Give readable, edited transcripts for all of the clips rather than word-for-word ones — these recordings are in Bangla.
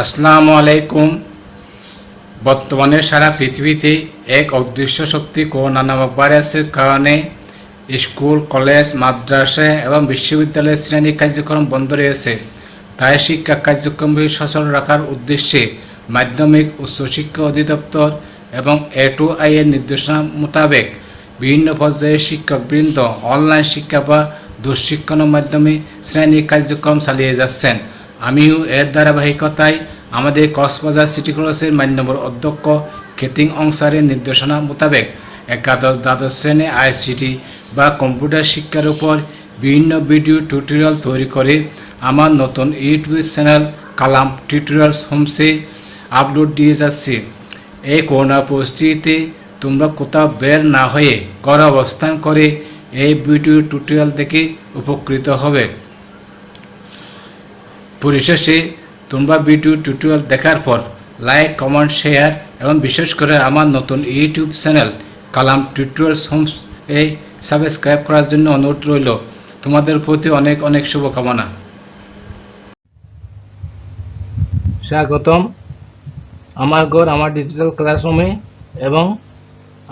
আসসালামু আলাইকুম। বর্তমানে সারা পৃথিবীতে এক অদৃশ্য শক্তি করোনা নামক ভাইরাসের কারণে স্কুল, কলেজ, মাদ্রাসা এবং বিশ্ববিদ্যালয়ের শ্রেণী কার্যক্রম বন্ধ রয়েছে। তাই শিক্ষা কার্যক্রমগুলি সচল রাখার উদ্দেশ্যে মাধ্যমিক উচ্চশিক্ষা অধিদপ্তর এবং A2I এর নির্দেশনা মোতাবেক বিভিন্ন পর্যায়ে শিক্ষকবৃন্দ অনলাইন শিক্ষা বা দূরশিক্ষণের মাধ্যমে শ্রেণী কার্যক্রম চালিয়ে যাচ্ছেন। আমিও এর ধারাবাহিকতায় আমাদের কক্সবাজার সিটি কলেজের মান্যবর অধ্যক্ষ কেতিং অংসারের নির্দেশনা মোতাবেক একাদশ দ্বাদশ শ্রেণী ICT বা কম্পিউটার শিক্ষার উপর বিভিন্ন ভিডিও টিউটোরিয়াল তৈরি করে আমার নতুন ইউটিউব চ্যানেল কালাম টিউটোরিয়ালস হোমসে আপলোড দিয়ে যাচ্ছি। এই করোনা পরিস্থিতিতে তোমরা কোথাও বের না হয়ে ঘরে অবস্থান করে এই ভিডিও টিউটোরিয়াল দেখে উপকৃত হবে। পরিশেষে তোমরা ভিডিও টিউটোরিয়াল দেখার পর লাইক, কমেন্ট, শেয়ার এবং বিশেষ করে আমার নতুন ইউটিউব চ্যানেল কালাম টিউটোরিয়ালস হোমস এই সাবস্ক্রাইব করার জন্য অনুরোধ রইল। তোমাদের প্রতি অনেক অনেক শুভকামনা। স্বাগতম আমার ঘর আমার ডিজিটাল ক্লাসরুমে এবং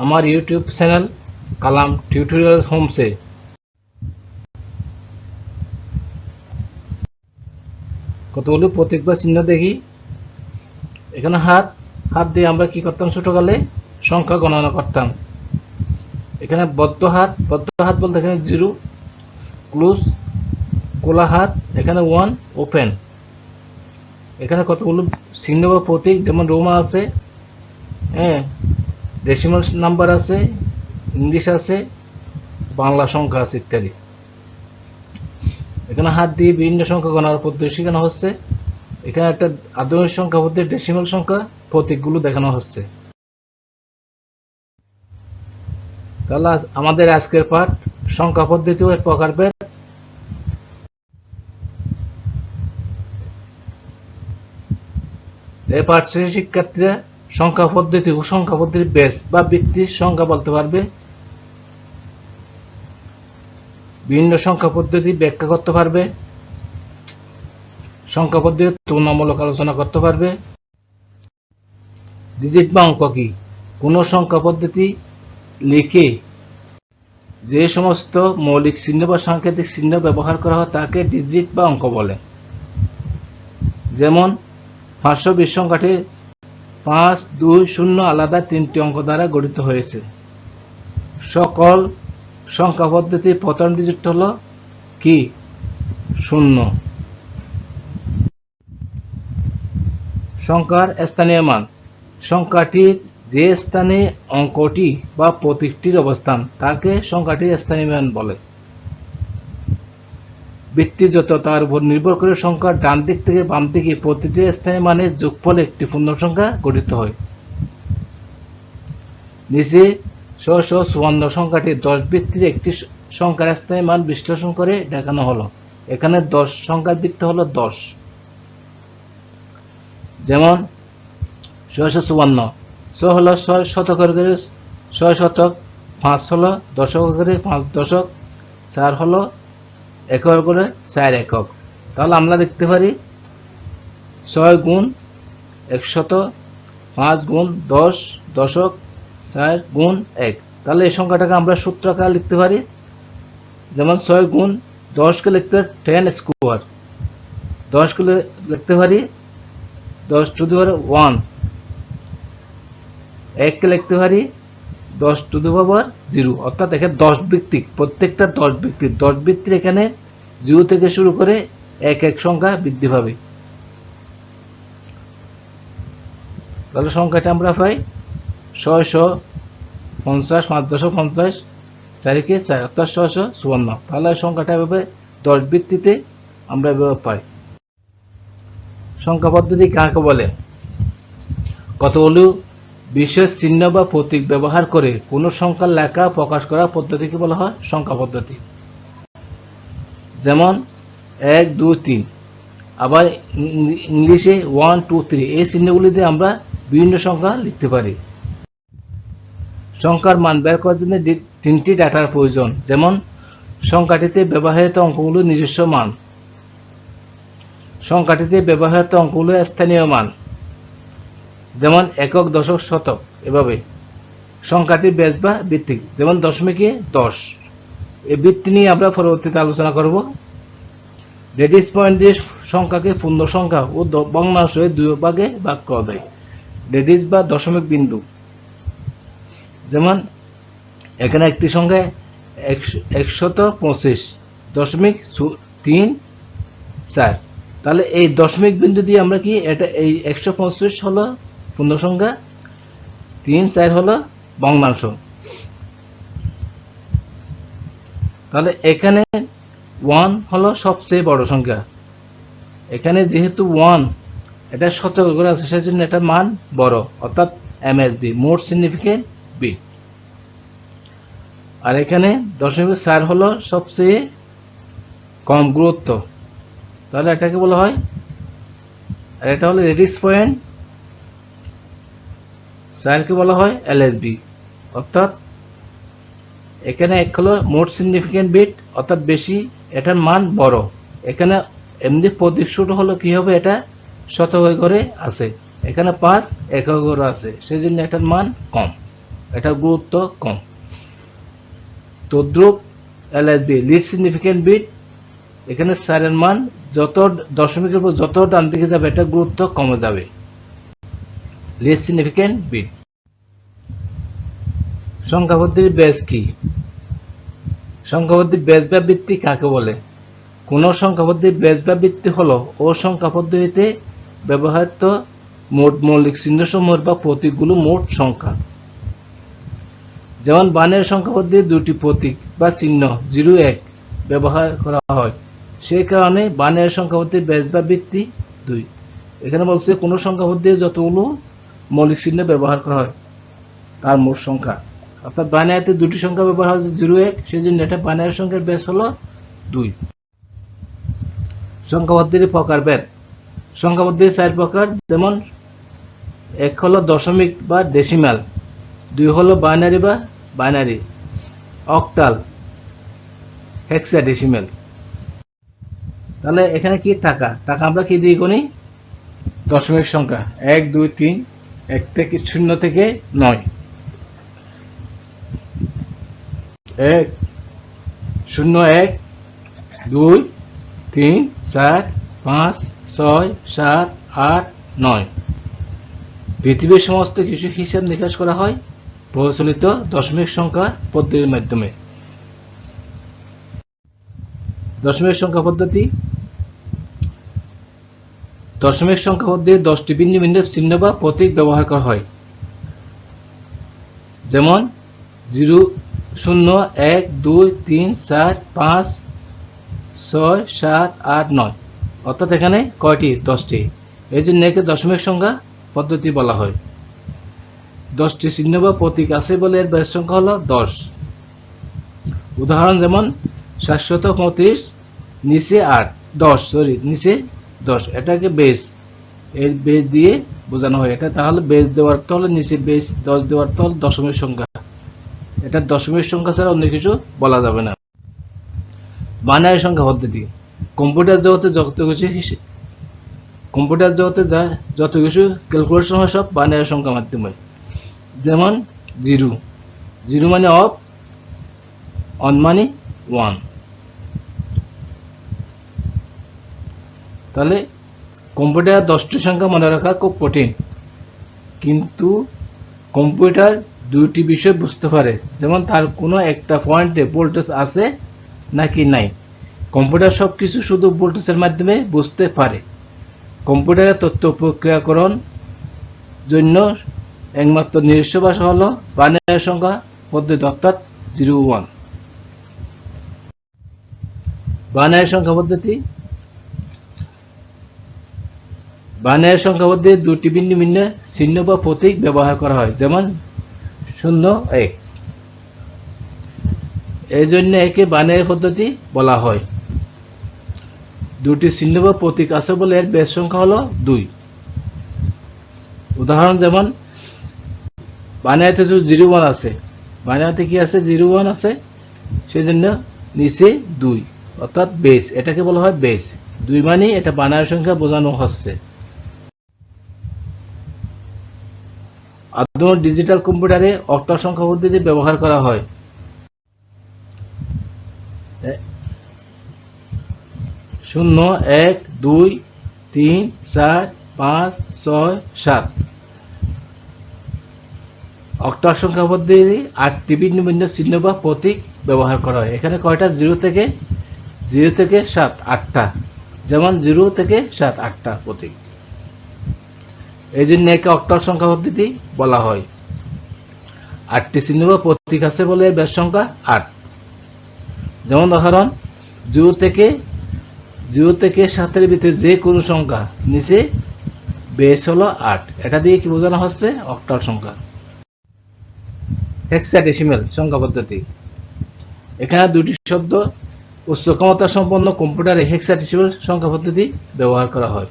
আমার ইউটিউব চ্যানেল কালাম টিউটোরিয়ালস হোমসে। কতগুলো প্রতীক বা চিহ্ন দেখি। এখানে হাত দিয়ে আমরা কি করতাম? ছোটকালে সংখ্যা গণনা করতাম। এখানে বদ্ধ হাত বলতে এখানে 0, ক্লোজ খোলা হাত, এখানে 1 ওপেন। এখানে কতগুলো চিহ্ন বা প্রতীক, যেমন রোমান আছে, ডেসিমাল নাম্বার আছে, ইংলিশ আছে, বাংলা সংখ্যা আছে ইত্যাদি। এখানে হাত দিয়ে বিভিন্ন সংখ্যা গণনার পদ্ধতি শেখানো হচ্ছে। এখানে একটা আধুনিক সংখ্যা পদ্ধতি ডেসিমাল সংখ্যা প্রতীকগুলো দেখানো হচ্ছে। তাহলে আমাদের আজকের পাঠ সংখ্যা পদ্ধতি ও প্রকারভেদ। এই পাঠ শেষে শিক্ষার্থীরা সংখ্যা পদ্ধতি ও সংখ্যা পদ্ধতির বেস বা ভিত্তির সংখ্যা বলতে পারবে, বিভিন্ন সংখ্যা পদ্ধতি ব্যাখ্যা করতে পারবে, সংখ্যা পদ্ধতির তুলনামূলক আলোচনা করতে পারবে। ডিজিট বা অঙ্ক কি? কোন সংখ্যা পদ্ধতি লিখে যে সমস্ত মৌলিক চিহ্ন বা সাংকেতিক চিহ্ন ব্যবহার করা হয় তাকে ডিজিট বা অঙ্ক বলে। যেমন 520 সংখ্যাটি 5, 2, 0 আলাদা 3টি অঙ্ক দ্বারা গঠিত হয়েছে। সকল সংখ্যা পদ্ধতির প্রথম ডিজিট হলো কি? 0। সংখ্যার স্থানীয় মান, সংখ্যাটির যে স্থানে অঙ্কটি বা প্রতীকটির অবস্থান তাকে সংখ্যাটির স্থানীয় মান বলে। ভিত্তি যত তার উপর নির্ভর করে সংখ্যার ডান দিক থেকে বাম দিকে প্রতিটি স্থানীয় মানের যোগফলে একটি পূর্ণসংখ্যা গঠিত হয়। নিচে 654 সংখ্যাটি 10 ভিত্তির একটি সংখ্যার স্থানীয় মান বিশ্লেষণ করে দেখানো হলো। এখানে 10 সংখ্যার ভিত্তি হলো 10। যেমন 654, 6 হলো 6 শতকের ঘরে 6 শতক, 5 হলো দশকের ঘরে 5 দশক, 4 হলো এককের ঘরে 4 একক। তাহলে আমরা দেখতে পারি 6 গুণ 100, 5 গুণ 10 দশক, 4 গুণ 1। তাহলে এই সংখ্যাটাকে আমরা সূত্র আকারে লিখতে পারি। যেমন 6 গুণ 10 কে লিখতে 10 স্কোয়ার, 10 কে লিখতে পারি 10 টু দি পাওয়ার 1, 1 কে লিখতে পারি 10 টু দি পাওয়ার 0। অর্থাৎ এখানে 10 ভিত্তিক, প্রত্যেকটা 10 ভিত্তিক। 10 ভিত্তির এখানে 0 থেকে শুরু করে এক এক সংখ্যা বৃদ্ধি পাবে। তাহলে সংখ্যাটা আমরা পাই 650, 550, 4 কে 4, অর্থাৎ 654। তাহলে সংখ্যাটা এভাবে 10 ভিত্তিতে আমরা এভাবে পাই। সংখ্যা পদ্ধতি কাকে বলে? কতগুলো বিশেষ চিহ্ন বা প্রতীক ব্যবহার করে কোন সংখ্যার লেখা প্রকাশ করা পদ্ধতিকে বলা হয় সংখ্যা পদ্ধতি। যেমন 1, 2, 3, আবার ইংলিশে 1, 2, 3, এই চিহ্নগুলি দিয়ে আমরা বিভিন্ন সংখ্যা লিখতে পারি। সংখ্যার মান বের করার জন্য 3টি ডাটার প্রয়োজন। যেমন সংখ্যাটিতে ব্যবহৃত অঙ্কগুলোর নিজস্ব মান, সংখ্যাটিতে ব্যবহৃত অঙ্কগুলো স্থানীয় মান, যেমন একক, দশক, শতক। এভাবে সংখ্যাটির বেস বা ভিত্তি, যেমন দশমিকে 10। এই ভিত্তি নিয়ে আমরা পরবর্তীতে আলোচনা করব। রেডিস পয়েন্ট দিয়ে সংখ্যাকে পূর্ণ সংখ্যা ও ভগ্নাংশের দুই ভাগে ভাগ করা যায়। রেডিস বা দশমিক বিন্দু, যেমন এখানে একটি সংখ্যা 125.34, তাহলে এই দশমিক বিন্দু দিয়ে আমরা কি এটা এই 125 হলো পূর্ণ সংখ্যা, 34 হলো ভগ্নাংশ। তাহলে এখানে 1 হলো সবচেয়ে বড় সংখ্যা। এখানে যেহেতু 1 এটা শতক করে আছে, সেজন্য এটা মান বড়, অর্থাৎ এমএসবি, মোস্ট সিগনিফিকেন্ট বিট। আর এখানে 0.4 হলো সবচেয়ে কম গুরুত্ব, তাহলে এটাকে বলা হয়, আর এটা হলো রেডিস পয়েন্ট, 4 কে বলা হয় এলএসবি, অর্থাৎ এখানে 1 হলো মোস্ট সিগনিফিকেন্ট বিট, অর্থাৎ বেশি, এটার মান বড়। এখানে এমনি প্রতিশোধ হলো কি হবে, এটা শতক করে আছে, এখানে 5 একক করে আছে, সেই জন্য এটার মান কম, এটার গুরুত্ব কম। তদ্রুপ এলএসবি, লিস্ট সিগনিফিকেন্ট বিট, এখানে 4 এর মান যত দশমিকের উপর যত ডান দিকে যাবে এটা গুরুত্ব কমে যাবে, লিস্ট সিগনিফিকেন্ট বিট। সংখ্যা পদ্ধতির বেস কি? সংখ্যা পদ্ধতির বেস বা ভিত্তি কাকে বলে? কোন সংখ্যা পদ্ধতির বেস বা ভিত্তি হলো ও সংখ্যা পদ্ধতিতে ব্যবহৃত মোট মৌলিক চিহ্নসমূহ বা প্রতীকগুলো মোট সংখ্যা। যেমন বাইনারি সংখ্যা পদ্ধতিতে দুটি প্রতীক বা চিহ্ন 0, 1 ব্যবহার করা হয়, সেই কারণে বাইনারি সংখ্যা পদ্ধতির বেস বা ভিত্তি 2। এখানে বলছে কোন সংখ্যা পদ্ধতিতে যতগুলো মৌলিক চিহ্ন ব্যবহার করা হয় তার মোট সংখ্যা, অর্থাৎ বাইনারিতে দুটি সংখ্যা ব্যবহার হচ্ছে 0, 1, সেই জন্য এটা বাইনারি সংখ্যার বেস হলো 2। সংখ্যা পদ্ধতির প্রকারভেদ। সংখ্যা পদ্ধতি 4 প্রকার, যেমন 1 হলো দশমিক বা ডেসিমাল, 2 হলো বাইনারি বা বাইনারি, অক্টাল, হেক্সাডেসিমাল। তাহলে এখানে কি টাকা আমরা কি দিয়ে গুনি? দশমিক সংখ্যা 1, 2, 3, 1 থেকে 0 থেকে 9, 1, 0, 1, 2, 3, 4, 5, 6, 7, 8, 9। পৃথিবীর সমস্ত কিছু হিসাব নিকাশ করা হয় প্রচলিত দশমিক সংখ্যা পদ্ধতির মাধ্যমে। দশমিক সংখ্যা পদ্ধতি। দশমিক সংখ্যা পদ্ধতিতে 10টি ভিন্ন ভিন্ন চিহ্ন বা প্রতীক ব্যবহার করা হয়, যেমন 0, 0, 1, 2, 3, 4, 5, 6, 7, 8, 9, অর্থাৎ এখানে কয়টি? 10টি। এই জন্য একে দশমিক সংখ্যা পদ্ধতি বলা হয়। 10টি চিহ্ন বা প্রতীক আছে বলে এর বেস সংখ্যা হলো 10। উদাহরণ যেমন 735, নিচে 8, 10, এটাকে বেস, এর বেস দিয়ে বোঝানো হয় এটা, তাহলে বেস দেওয়ার অর্থ হলো নিচে বেস 10 দেওয়ার অর্থ হলো দশমিক সংখ্যা, এটা দশমিক সংখ্যা ছাড়া অন্য কিছু বলা যাবে না। বাইনারি সংখ্যা পদ্ধতি। কম্পিউটার জগতে যত কিছু ক্যালকুলেশন হয় সব বাইনারি সংখ্যার মাধ্যমে, যেমন 0 মানে অফ, 1 মানে 1। তাহলে কম্পিউটার 10টি সংখ্যা মনে রাখা খুব কঠিন, কিন্তু কম্পিউটার দুইটি বিষয় বুঝতে পারে, যেমন তার কোনো একটা পয়েন্টে ভোল্টেজ আছে নাকি নাই। কম্পিউটার সবকিছু শুধু ভোল্টেজের মাধ্যমে বুঝতে পারে। কম্পিউটারের তথ্য প্রক্রিয়াকরণ জন্য একমাত্র নিজস্ব ভাষা হলো বাইনারি সংখ্যা পদ্ধতি, অর্থাৎ 0, 1। বাইনারি সংখ্যা পদ্ধতি। বাইনারি সংখ্যা পদ্ধতিতে দুটি ভিন্ন ভিন্ন চিহ্ন বা প্রতীক ব্যবহার করা হয়, যেমন 0, 1। এই জন্য একে বাইনারি পদ্ধতি বলা হয়। দুটি চিহ্ন বা প্রতীক আছে বলে এর বেস সংখ্যা হলো 2। উদাহরণ যেমন বাইনারিতে 0, 1 আছে, বাইনারিতে কি আছে? 0, 1 আছে, সেজন্য নিচে 2, অর্থাৎ বেস, এটাকে বলা হয় বেস। 2 মানে এটা বাইনারি সংখ্যা বোঝানো হচ্ছে। আধুনিক ডিজিটাল কম্পিউটারে অক্টাল সংখ্যা পদ্ধতি ব্যবহার করা হয়। 0 1 2 3 4 5 6 7 অক্টাল সংখ্যা পদ্ধতি 8টি ভিন্ন ভিন্ন চিহ্ন বা প্রতীক ব্যবহার করা হয়। এখানে কয়টা? 0 থেকে 7 8টা, যেমন 0 থেকে 7 8টা প্রতীক। এই জন্য একে অক্টাল সংখ্যা পদ্ধতি বলা হয়। 8টি চিহ্ন বা প্রতীক আছে বলে এর বেস সংখ্যা 8। যেমন উদাহরণ, 0 থেকে 7 এর ভিতরে যে কোনো সংখ্যা নিচে বেস হলো 8। এটা দিয়ে কি বোঝানো হচ্ছে? অক্টাল সংখ্যা। হেক্সাডেসিমাল সংখ্যা পদ্ধতি। এখানে দুটি শব্দ উচ্চ ক্ষমতা সম্পন্ন কম্পিউটারে হেক্সাডেসিমাল সংখ্যা পদ্ধতি ব্যবহার করা হয়।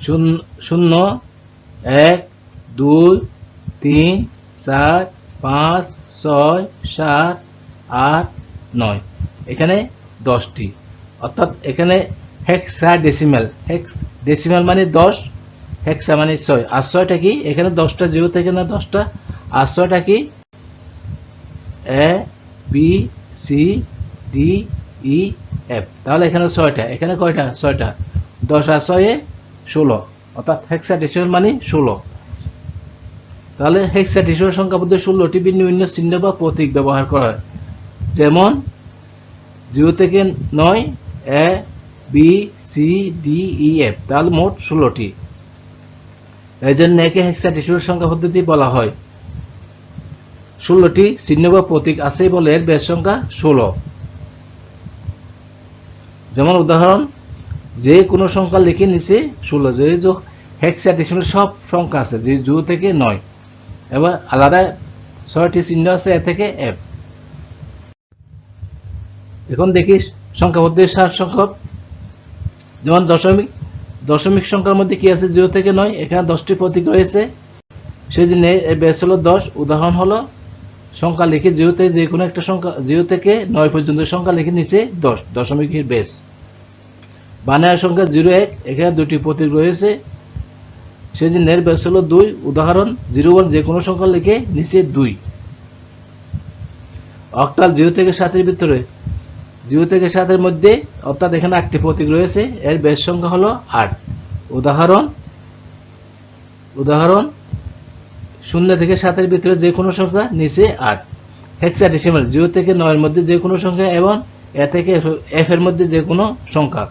0 1 2 3 4 5 6 7 8 9 এখানে 10টি, অর্থাৎ এখানে হেক্সাডেসিমাল। ডেসিমাল মানে 10, হেক্সা মানে 6। আর 6টা কি? এখানে 10টা 0 থেকে না 10টা। আর 6টা কি? A B C D E F. তাহলে এখানে 6টা। এখানে কয়টা? 6টা। 10 আর 6 এ 16, অর্থাৎ হেক্সাডেসিমাল মানে 16। তাহলে হেক্সাডেসিমাল সংখ্যা পদ্ধতি 16টি ভিন্ন ভিন্ন চিহ্ন বা প্রতীক ব্যবহার করা হয়। যেমন 0 থেকে 9 A B C D E F. তাহলে মোট 16টি। এই জন্য একে হেক্সাডেসিমাল সংখ্যা পদ্ধতি বলা হয়। 16টি চিহ্ন বা প্রতীক আছে বলে এর বেস সংখ্যা 16। যেমন উদাহরণ, যে কোনো সংখ্যা লিখে নিচে 16। যে হেক্সাডেসিমাল সব সংখ্যা আছে, যে 0 থেকে 9। এবার আলাদা 6টি চিহ্ন আছে এ থেকে এফ। এখন দেখি সংখ্যা পদ্ধতির সার সংখ্যক। যেমন দশমিক সংখ্যার মধ্যে কি আছে? 0 থেকে 9। এখানে 10টি প্রতীক রয়েছে, সেই জন্য এর বেস হলো 10। উদাহরণ হলো, সংখ্যা লিখে 0 থেকে যে কোনো একটা সংখ্যা, 0 থেকে 9 পর্যন্ত সংখ্যা লিখে নিচে 10, দশমিকের বেস। বাইনারি সংখ্যা 0 1, এখানে 2টি প্রতীক রয়েছে, সেই জন্য এর বেস হলো 2। উদাহরণ 0 1, যে কোনো সংখ্যা লিখে নিচে 2। অক্টাল 0 থেকে 7 এর ভিতরে, 0 থেকে 7 এর মধ্যে, অর্থাৎ এখানে 8টি প্রতীক রয়েছে, এর বেস সংখ্যা হলো 8। উদাহরণ 0 থেকে 7 এর ভিতরে যে কোনো সংখ্যা নিচে 8। হেক্সাডেসিমাল 0 থেকে 9 এর মধ্যে যে কোনো সংখ্যা এবং এ থেকে এফ এর মধ্যে যে কোনো সংখ্যা।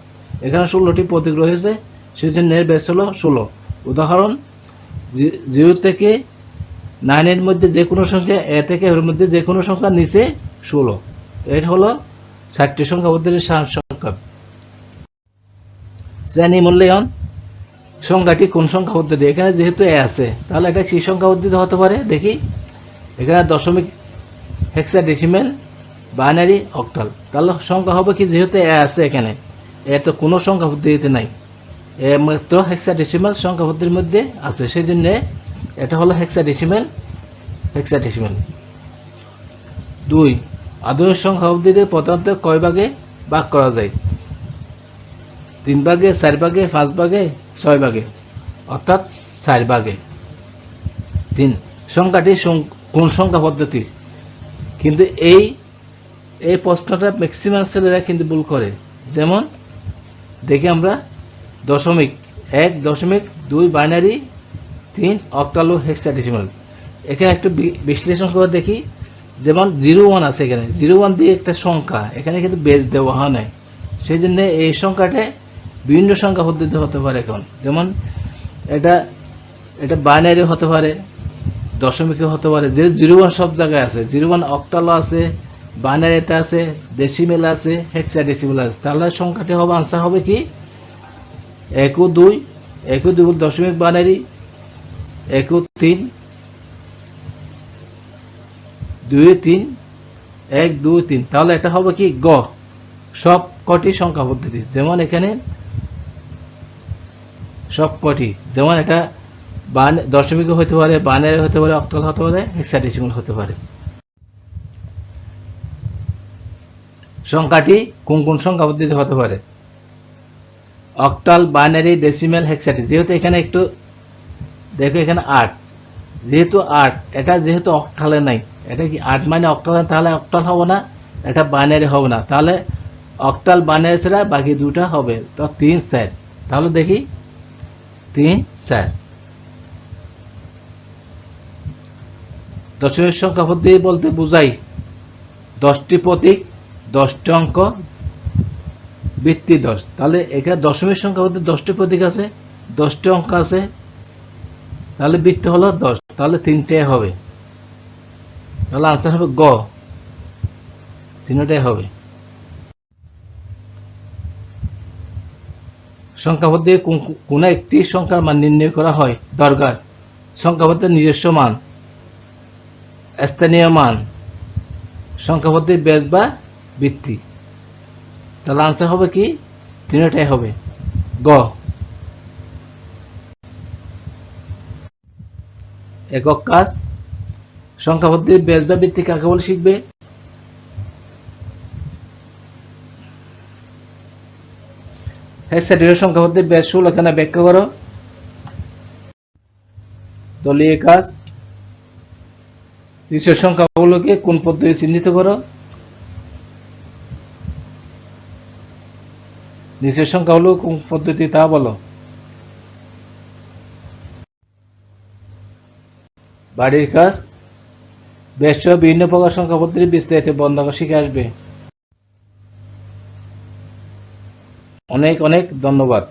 এখানে 16টি প্রতীক রয়েছে, সেই জন্য এর বেস হলো 16। উদাহরণ 0 থেকে 9 এর মধ্যে যে কোনো সংখ্যা, এ থেকে এর মধ্যে যে কোনো সংখ্যা নিচে 16। এর হলো 7টি সংখ্যা পদ্ধতির সার সংখ্যা। শ্রেণী মূল্যায়ন। সংখ্যাটি কোন সংখ্যা পদ্ধতি? এখানে যেহেতু এ আছে, তাহলে এটা কি সংখ্যা পদ্ধতি হতে পারে? দেখি, এখানে দশমিক, হেক্সাডেসিমাল, বাইনারি, অক্টাল। তাহলে সংখ্যা হবে কি? যেহেতু এ আছে এখানে, এ তো কোনো সংখ্যা পদ্ধতিতে নাই, এ মাত্র হেক্সাডেসিমাল সংখ্যা পদ্ধতির মধ্যে আছে, সেই জন্য এটা হলো হেক্সাডেসিমাল। 2 আধুনিক সংখ্যা পদ্ধতিতে প্রধানত কয় ভাগে ভাগ করা যায়? 3 ভাগে, 4 ভাগে, 5 ভাগে, 6 ভাগে, অর্থাৎ 4 ভাগে। 3 সংখ্যাটি কোন সংখ্যা পদ্ধতি? কিন্তু এই প্রশ্নটা ম্যাক্সিমাম ছেলেরা কিন্তু ভুল করে। যেমন দেখি আমরা, 1 দশমিক 2 বাইনারি, 3 অক্টাল ও হেক্সাডেসিমাল। এখানে একটু বিশ্লেষণ করে দেখি। যেমন 0 1 আছে, এখানে 0 1 দিয়ে একটা সংখ্যা, এখানে কিন্তু বেস দেওয়া হয় নাই, সেই জন্য এই সংখ্যাটা বিভিন্ন সংখ্যা পদ্ধতি হতে পারে। এখন যেমন এটা বাইনারি হতে পারে, দশমিকে হতে পারে। যে 0 1 সব জায়গায় আছে, 0 1 অক্টাল আছে, বাইনারিতে আছে, ডেসিমেল আছে, হেক্সাডেসিমাল আছে। তাহলে সংখ্যাটি হবে, আনসার হবে কি? 1 ও 2, 1 ও 2 দশমিক বাইনারি, 1 ও 3, 2 ও 3, 1 2 3। তাহলে এটা হবে কি? গ, সব কটি সংখ্যা পদ্ধতি। যেমন এখানে সব কটি, যেমন এটা দশমিক হতে পারে, বাইনারি হতে পারে, অক্টাল হতে পারে, হেক্সাডেসিমাল হতে পারে। সংখ্যাটি কোন কোন সংখ্যা পদ্ধতিতে হতে পারে? Octal, binary, decimal, hexadecimal. যেহেতু এখানে একটু দেখো, এখানে 8, যেহেতু 8, এটা যেহেতু অক্টালে নাই, এটা কি 8 মানে অক্টালে, তাহলে অক্টাল হবে না, এটা বাইনারি হবে না, তাহলে অক্টাল বাইনারি ছাড়া বাকি দুটা হবে, তো 3 4। তাহলে দেখি 3 4। দশমিক সংখ্যা পদ্ধতি বলতে বোঝাই 10টি প্রতীক, 10টি অঙ্ক, বৃত্তি 10। তাহলে এখানে দশমিক সংখ্যা পদ্ধতি 10টি প্রতীক আছে, 10টি অঙ্ক আছে, তাহলে বৃত্তি হলো 10, তাহলে 3টে হবে, তাহলে আনসার হবে গ, 3টাই হবে। সংখ্যা পদ্ধতি কোন একটি সংখ্যার মান নির্ণয় করা হয়? দরকার, সংখ্যা পদ্ধতির নিজস্ব মান, স্থানীয় মান, সংখ্যা পদ্ধতির বেস বা বৃত্তি। তাহলে আনসার হবে কি? 3টাই হবে, গ। একক কাজ, সংখ্যা পদ্ধতির বেস বা বৃত্তি কাকে বলে শিখবে? হেক্সাডেসিমাল সংখ্যা পদ্ধতির বেস 16, এখানে ব্যাখ্যা করো। দলীয় কাজ, নিচের সংখ্যাগুলোকে কোন পদ্ধতি চিহ্নিত করো? নিচের সংখ্যাগুলো কোন পদ্ধতি তা বলো। বাড়ির কাজ, বেশ সহ বিভিন্ন প্রকার সংখ্যা পদ্ধতি বিস্তারিত বন্ধ শিখে আসবে। অনেক অনেক ধন্যবাদ।